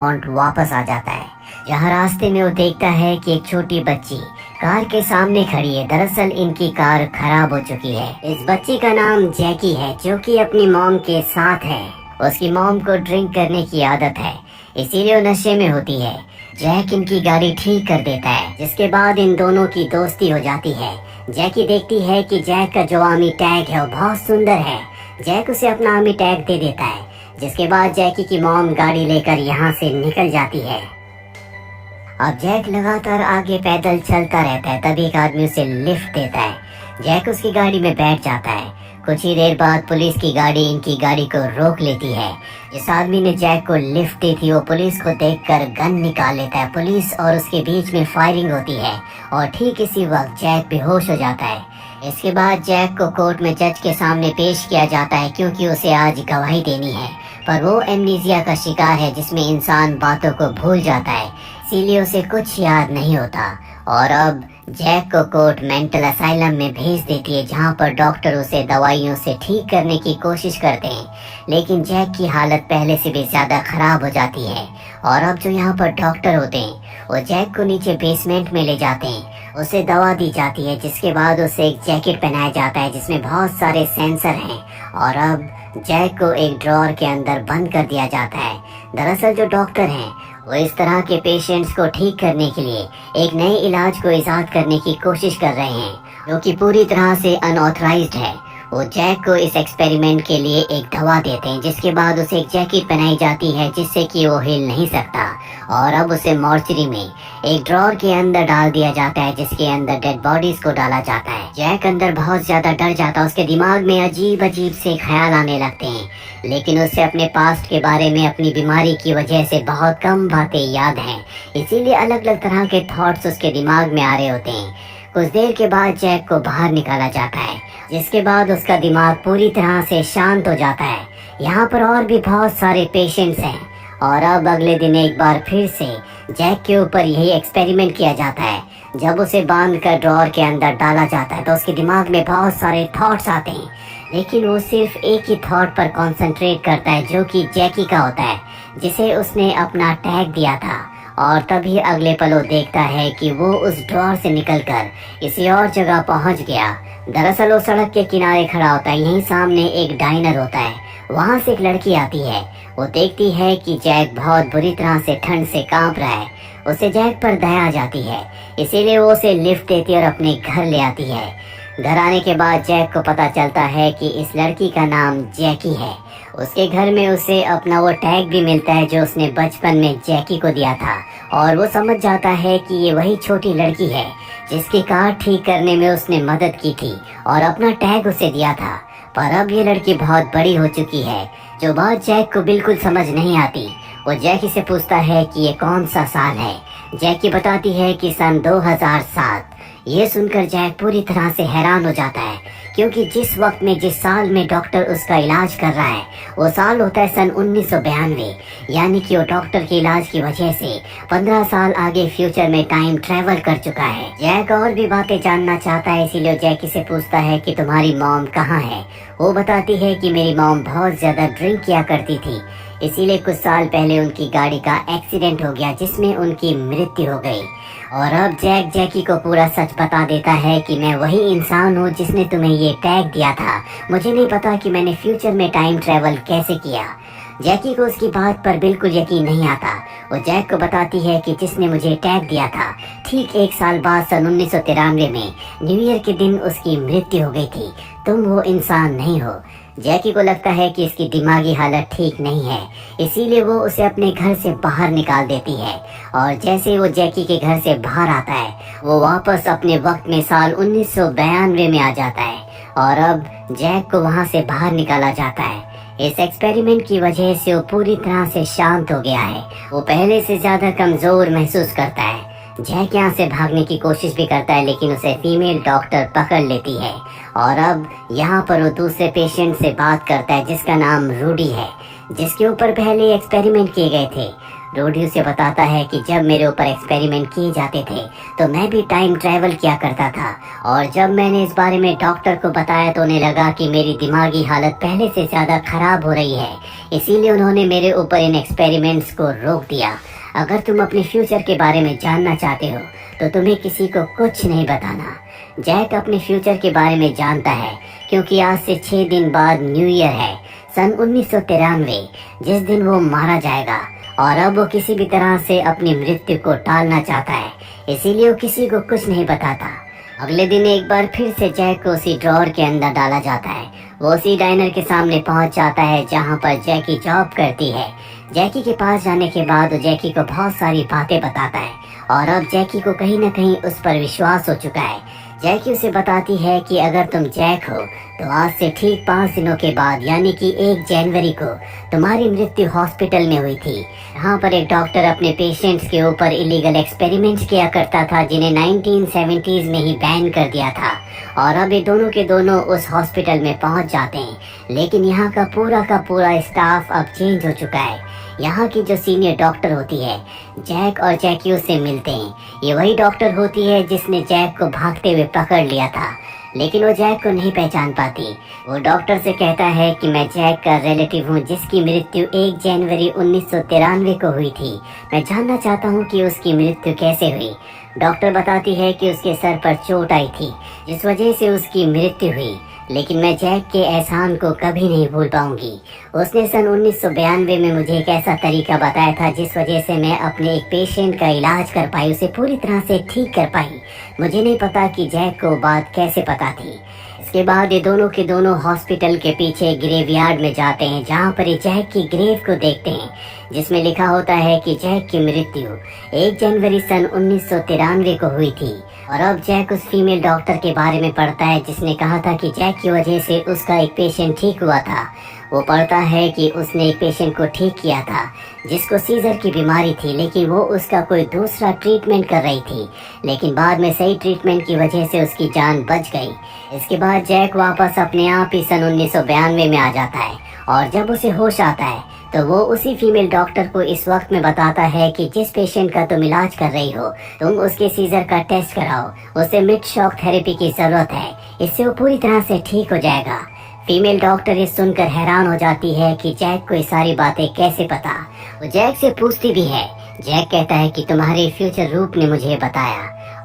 मॉन्ट वापस आ जाता है, जहाँ रास्ते में वो देखता है कि एक छोटी बच्ची कार के सामने खड़ी है। दरअसल इनकी कार खराब हो चुकी है। इस बच्ची का नाम जैकी है, जो कि अपनी मॉम के साथ है। उसकी मॉम को ड्रिंक करने की आदत है, इसीलिए वो नशे में होती है। जैक इनकी गाड़ी ठीक कर देता है, जिसके बाद इन दोनों की दोस्ती हो जाती है। जैकी देखती है कि जैक का जो आर्मी टैग है वो बहुत सुंदर है। जैक उसे अपना आर्मी टैग दे देता है, जिसके बाद जैकी की मॉम गाड़ी लेकर यहाँ से निकल जाती है। अब जैक लगातार आगे पैदल चलता रहता है, तभी एक आदमी उसे लिफ्ट देता है। जैक उसकी गाड़ी में बैठ जाता है। कुछ ही देर बाद पुलिस की गाड़ी इनकी गाड़ी को रोक लेती है। जिस आदमी ने जैक को लिफ्ट दी थी वो पुलिस को देखकर गन निकाल लेता है। पुलिस और उसके बीच में फायरिंग होती है और ठीक इसी वक्त जैक बेहोश हो जाता है। इसके बाद जैक को कोर्ट में जज के सामने पेश किया जाता है, क्योंकि उसे आज गवाही देनी है। पर वो एमनीजिया का शिकार है, जिसमें इंसान बातों को भूल जाता है, इसीलिए उसे कुछ याद नहीं होता। और अब जैक को कोर्ट मेंटल असाइलम में भेज देती है, जहाँ पर डॉक्टर उसे दवाइयों से ठीक करने की कोशिश करते हैं। लेकिन जैक की हालत पहले से भी ज्यादा खराब हो जाती है। और अब जो यहाँ पर डॉक्टर होते हैं वो जैक को नीचे बेसमेंट में ले जाते हैं। उसे दवा दी जाती है, जिसके बाद उसे एक जैकेट पहनाया जाता है जिसमें बहुत सारे सेंसर हैं। और अब जैक को एक ड्रॉअर के अंदर बंद कर दिया जाता है। दरअसल जो डॉक्टर हैं वो इस तरह के पेशेंट्स को ठीक करने के लिए एक नए इलाज को इजाद करने की कोशिश कर रहे हैं, जो कि पूरी तरह से अनऑथराइज्ड है। वो जैक को इस एक्सपेरिमेंट के लिए एक दवा देते हैं, जिसके बाद उसे एक जैकेट पहनाई जाती है जिससे कि वो हिल नहीं सकता। और अब उसे मॉर्चरी में एक ड्रॉअर के अंदर डाल दिया जाता है, जिसके अंदर डेड बॉडीज को डाला जाता है। जैक अंदर बहुत ज्यादा डर जाता है। उसके दिमाग में अजीब अजीब से ख्याल आने लगते हैं, लेकिन उसे अपने पास्ट के बारे में, अपनी बीमारी की वजह से बहुत कम बातें याद हैं, इसीलिए अलग अलग तरह के थॉट्स उसके दिमाग में आ रहे होते हैं। कुछ देर के बाद जैक को बाहर निकाला जाता है, जिसके बाद उसका दिमाग पूरी तरह से शांत हो जाता है। यहाँ पर और भी बहुत सारे पेशेंट्स हैं। और अब अगले दिन एक बार फिर से जैक के ऊपर यही एक्सपेरिमेंट किया जाता है। जब उसे बांध कर ड्रॉअर के अंदर डाला जाता है तो उसके दिमाग में बहुत सारे थॉट्स आते हैं, लेकिन वो सिर्फ एक ही थॉट पर कंसंट्रेट करता है, जो कि जैकी का होता है, जिसे उसने अपना टैग दिया था। और तभी अगले पल वो देखता है कि वो उस ड्रॉअर से निकलकर किसी और जगह पहुंच गया। दरअसल वो सड़क के किनारे खड़ा होता है। यहीं सामने एक डाइनर होता है। वहां से एक लड़की आती है। वो देखती है कि जैक बहुत बुरी तरह से ठंड से कांप रहा है। उसे जैक पर दया आ जाती है, इसीलिए वो उसे लिफ्ट देती है और अपने घर ले आती है। घर आने के बाद जैक को पता चलता है कि इस लड़की का नाम जैकी है। उसके घर में उसे अपना वो टैग भी मिलता है जो उसने बचपन में जैकी को दिया था। और वो समझ जाता है कि ये वही छोटी लड़की है जिसकी कार ठीक करने में उसने मदद की थी और अपना टैग उसे दिया था। पर अब ये लड़की बहुत बड़ी हो चुकी है, जो बात जैक को बिल्कुल समझ नहीं आती। वो जैकी से पूछता है कि ये कौन सा साल है। जैकी बताती है कि सन 2007। ये सुनकर जैक पूरी तरह से हैरान हो जाता है, क्योंकि जिस वक्त में, जिस साल में डॉक्टर उसका इलाज कर रहा है वो साल होता है सन 1992। यानी कि वो डॉक्टर के इलाज की वजह से 15 साल आगे फ्यूचर में टाइम ट्रेवल कर चुका है। जैक और भी बातें जानना चाहता है, इसीलिए जैकी से पूछता है कि तुम्हारी मॉम कहाँ है। वो बताती है कि मेरी मॉम बहुत ज्यादा ड्रिंक किया करती थी, इसीलिए कुछ साल पहले उनकी गाड़ी का एक्सीडेंट हो गया, जिसमें उनकी मृत्यु हो गई। और अब जैक जैकी को पूरा सच बता देता है कि मैं वही इंसान हूँ जिसने तुम्हें ये टैग दिया था। मुझे नहीं पता कि मैंने फ्यूचर में टाइम ट्रेवल कैसे किया। जैकी को उसकी बात पर बिल्कुल यकीन नहीं आता। वो जैक को बताती है कि जिसने मुझे टैग दिया था, ठीक एक साल बाद सन 1993 में न्यू ईयर के दिन उसकी मृत्यु हो गई थी। तुम वो इंसान नहीं हो। जैकी को लगता है कि इसकी दिमागी हालत ठीक नहीं है, इसीलिए वो उसे अपने घर से बाहर निकाल देती है। और जैसे वो जैकी के घर से बाहर आता है, वो वापस अपने वक्त में साल 1992 में आ जाता है। और अब जैक को वहाँ से बाहर निकाला जाता है। इस एक्सपेरिमेंट की वजह से वो पूरी तरह से शांत हो गया है। वो पहले से ज्यादा कमजोर महसूस करता है। जैक यहाँ से भागने की कोशिश भी करता है, लेकिन उसे फीमेल डॉक्टर पकड़ लेती है। और अब यहाँ पर वो दूसरे पेशेंट से बात करता है जिसका नाम रूडी है, जिसके ऊपर पहले एक्सपेरिमेंट किए गए थे। रूडी उसे बताता है कि जब मेरे ऊपर एक्सपेरिमेंट किए जाते थे तो मैं भी टाइम ट्रैवल किया करता था, और जब मैंने इस बारे में डॉक्टर को बताया तो उन्हें लगा कि मेरी दिमागी हालत पहले से ज्यादा खराब हो रही है, इसीलिए उन्होंने मेरे ऊपर इन एक्सपेरिमेंट्स को रोक दिया। अगर तुम अपने फ्यूचर के बारे में जानना चाहते हो तो तुम्हें किसी को कुछ नहीं बताना। जैक अपने फ्यूचर के बारे में जानता है क्योंकि आज से 6 दिन बाद न्यू ईयर है, सन 1993, जिस दिन वो मारा जाएगा, और अब वो किसी भी तरह से अपनी मृत्यु को टालना चाहता है, इसीलिए वो किसी को कुछ नहीं बताता। अगले दिन एक बार फिर से जैक को उसी ड्रॉअर के अंदर डाला जाता है। वो उसी डाइनर के सामने पहुंच जाता है जहां पर जैकी जॉब करती है। जैकी के पास जाने के बाद वो जैकी को बहुत सारी बातें बताता है, और अब जैकी को कहीं न कहीं उस पर विश्वास हो चुका है। जैकी उसे बताती है कि अगर तुम जैक हो तो आज से ठीक 5 दिनों के बाद यानी कि 1 जनवरी को तुम्हारी मृत्यु हॉस्पिटल में हुई थी। यहाँ पर एक डॉक्टर अपने पेशेंट्स के ऊपर इलीगल एक्सपेरिमेंट्स किया करता था जिन्हें 1970s में ही बैन कर दिया था, और अब ये दोनों के दोनों उस हॉस्पिटल में पहुंच जाते हैं। लेकिन यहाँ का पूरा स्टाफ अब चेंज हो चुका है। यहाँ की जो सीनियर डॉक्टर होती है, जैक और जैकी उससे मिलते हैं। ये वही डॉक्टर होती है जिसने जैक को भागते हुए पकड़ लिया था, लेकिन वो जैक को नहीं पहचान पाती। वो डॉक्टर से कहता है कि मैं जैक का रिलेटिव हूँ जिसकी मृत्यु 1 जनवरी 1993 को हुई थी। मैं जानना चाहता हूँ कि उसकी मृत्यु कैसे हुई। डॉक्टर बताती है कि उसके सर पर चोट आई थी जिस वजह से उसकी मृत्यु हुई, लेकिन मैं जैक के एहसान को कभी नहीं भूल पाऊंगी। उसने सन 1992 में मुझे एक ऐसा तरीका बताया था जिस वजह से मैं अपने एक पेशेंट का इलाज कर पाई, उसे पूरी तरह से ठीक कर पाई। मुझे नहीं पता कि जैक को बात कैसे पता थी। इसके बाद ये दोनों के दोनों हॉस्पिटल के पीछे ग्रेवयार्ड में जाते हैं जहाँ पर ये जैक की ग्रेव को देखते हैं जिसमें लिखा होता है कि जैक की मृत्यु 1 जनवरी सन 1993 को हुई थी। और अब जैक उस फीमेल डॉक्टर के बारे में पढ़ता है जिसने कहा था कि जैक की वजह से उसका एक पेशेंट ठीक हुआ था। वो पढ़ता है कि उसने एक पेशेंट को ठीक किया था जिसको सीजर की बीमारी थी, लेकिन वो उसका कोई दूसरा ट्रीटमेंट कर रही थी, लेकिन बाद में सही ट्रीटमेंट की वजह से उसकी जान बच गई। इसके बाद जैक वापस अपने आप ही सन 1992 में आ जाता है, और जब उसे होश आता है तो वो उसी फीमेल डॉक्टर को इस वक्त में बताता है कि जिस पेशेंट का तुम इलाज कर रही हो, तुम उसके सीजर का टेस्ट कराओ, उसे मिड शॉक थेरेपी की जरूरत है, इससे वो पूरी तरह से ठीक हो जाएगा। फीमेल डॉक्टर ये सुनकर हैरान हो जाती है कि जैक को ये सारी बातें कैसे पता। वो जैक से पूछती भी है। जैक कहता है कि तुम्हारे फ्यूचर रूप ने मुझे बताया।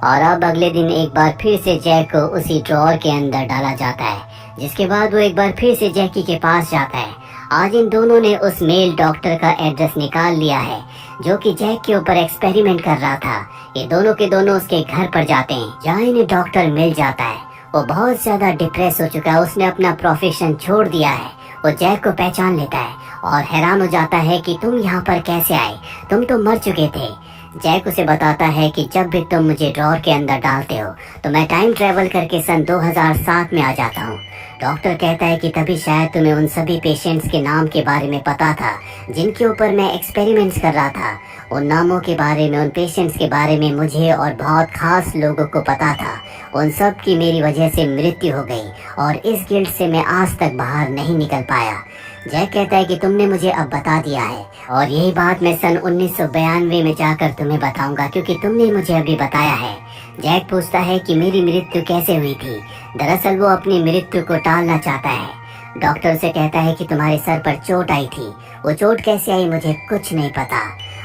और अब अगले दिन एक बार फिर से जैक को उसी ड्रॉअर के अंदर डाला जाता है, जिसके बाद वो एक बार फिर से जैकी के पास जाता है। आज इन दोनों ने उस मेल डॉक्टर का एड्रेस निकाल लिया है जो कि जैक के ऊपर एक्सपेरिमेंट कर रहा था। ये दोनों के दोनों उसके घर पर जाते हैं जहाँ इन्हें डॉक्टर मिल जाता है। वो बहुत ज्यादा डिप्रेस हो चुका है, उसने अपना प्रोफेशन छोड़ दिया है। वो जैक को पहचान लेता है और हैरान हो जाता है कि तुम यहाँ पर कैसे आए, तुम तो मर चुके थे। जैक उसे बताता है कि जब भी तुम मुझे ड्रॉअर के अंदर डालते हो तो मैं टाइम ट्रेवल करके सन 2007 में आ जाता हूँ। डॉक्टर कहता है कि तभी शायद तुम्हें उन सभी पेशेंट्स के नाम के बारे में पता था जिनके ऊपर मैं एक्सपेरिमेंट्स कर रहा था। उन नामों के बारे में, उन पेशेंट्स के बारे में मुझे और बहुत खास लोगों को पता था। उन सब की मेरी वजह से मृत्यु हो गई और इस गिल्ट से मैं आज तक बाहर नहीं निकल पाया। जैक कहता है कि तुमने मुझे अब बता दिया है और यही बात मैं सन 1992 में जाकर तुम्हें बताऊंगा क्योंकि तुमने मुझे अभी बताया है। जैक पूछता है कि मेरी मृत्यु कैसे हुई थी। दरअसल वो अपनी मृत्यु को टालना चाहता है। डॉक्टर से कहता है कि तुम्हारे सर पर चोट आई थी, वो चोट कैसे आई मुझे कुछ नहीं पता।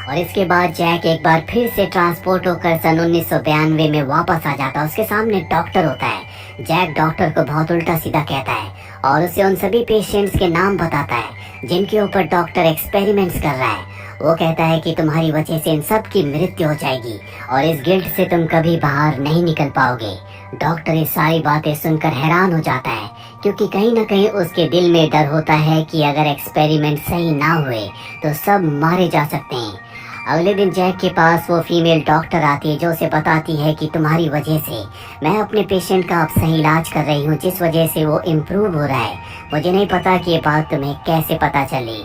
और इसके बाद जैक एक बार फिर से ट्रांसपोर्ट होकर सन 1992 में वापस आ जाता है। उसके सामने डॉक्टर होता है। जैक डॉक्टर को बहुत उल्टा सीधा कहता है और उसे उन सभी पेशेंट्स के नाम बताता है जिनके ऊपर डॉक्टर एक्सपेरिमेंट्स कर रहा है। वो कहता है कि तुम्हारी वजह से इन सब की मृत्यु हो जाएगी और इस गिल्ट से तुम कभी बाहर नहीं निकल पाओगे। डॉक्टर ये सारी बातें सुनकर हैरान हो जाता है क्योंकि कहीं न कहीं उसके दिल में डर होता है कि अगर एक्सपेरिमेंट सही ना हुए तो सब मारे जा सकते हैं। अगले दिन जैक के पास वो फीमेल डॉक्टर आती है जो उसे बताती है कि तुम्हारी वजह से मैं अपने पेशेंट का अब सही इलाज कर रही हूँ जिस वजह से वो इम्प्रूव हो रहा है। मुझे नहीं पता कि ये बात तुम्हें कैसे पता चली।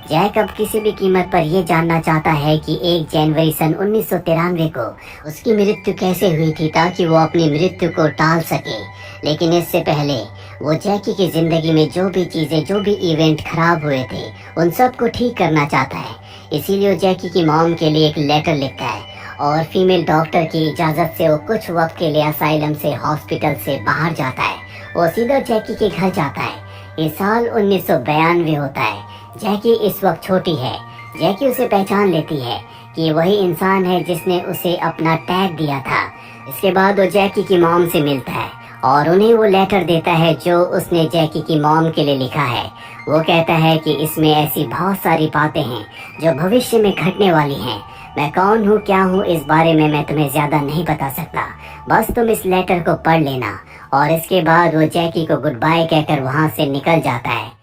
जैक अब किसी भी कीमत पर यह जानना चाहता है कि 1 जनवरी सन 1993 को उसकी मृत्यु कैसे हुई थी ताकि वो अपनी मृत्यु को टाल सके। लेकिन इससे पहले वो जैकी की जिंदगी में जो भी चीजें, जो भी इवेंट खराब हुए थे उन सब को ठीक करना चाहता है। इसीलिए वो जैकी की मॉम के लिए एक लेटर लिखता है और फीमेल डॉक्टर की इजाज़त से वो कुछ वक्त के लिए असाइलम से हॉस्पिटल से बाहर जाता है। वो सीधा जैकी के घर जाता है। इस साल 1992 होता है। जैकी इस वक्त छोटी है। जैकी उसे पहचान लेती है कि वही इंसान है जिसने उसे अपना टैग दिया था। इसके बाद वो जैकी की मॉम से मिलता है और उन्हें वो लेटर देता है जो उसने जैकी की मॉम के लिए लिखा है। वो कहता है कि इसमें ऐसी बहुत सारी बातें हैं जो भविष्य में घटने वाली हैं। मैं कौन हूँ, क्या हूँ, इस बारे में मैं तुम्हें ज्यादा नहीं बता सकता। बस तुम इस लेटर को पढ़ लेना। और इसके बाद वो जैकी को गुड बाय कहकर वहाँ से निकल जाता है।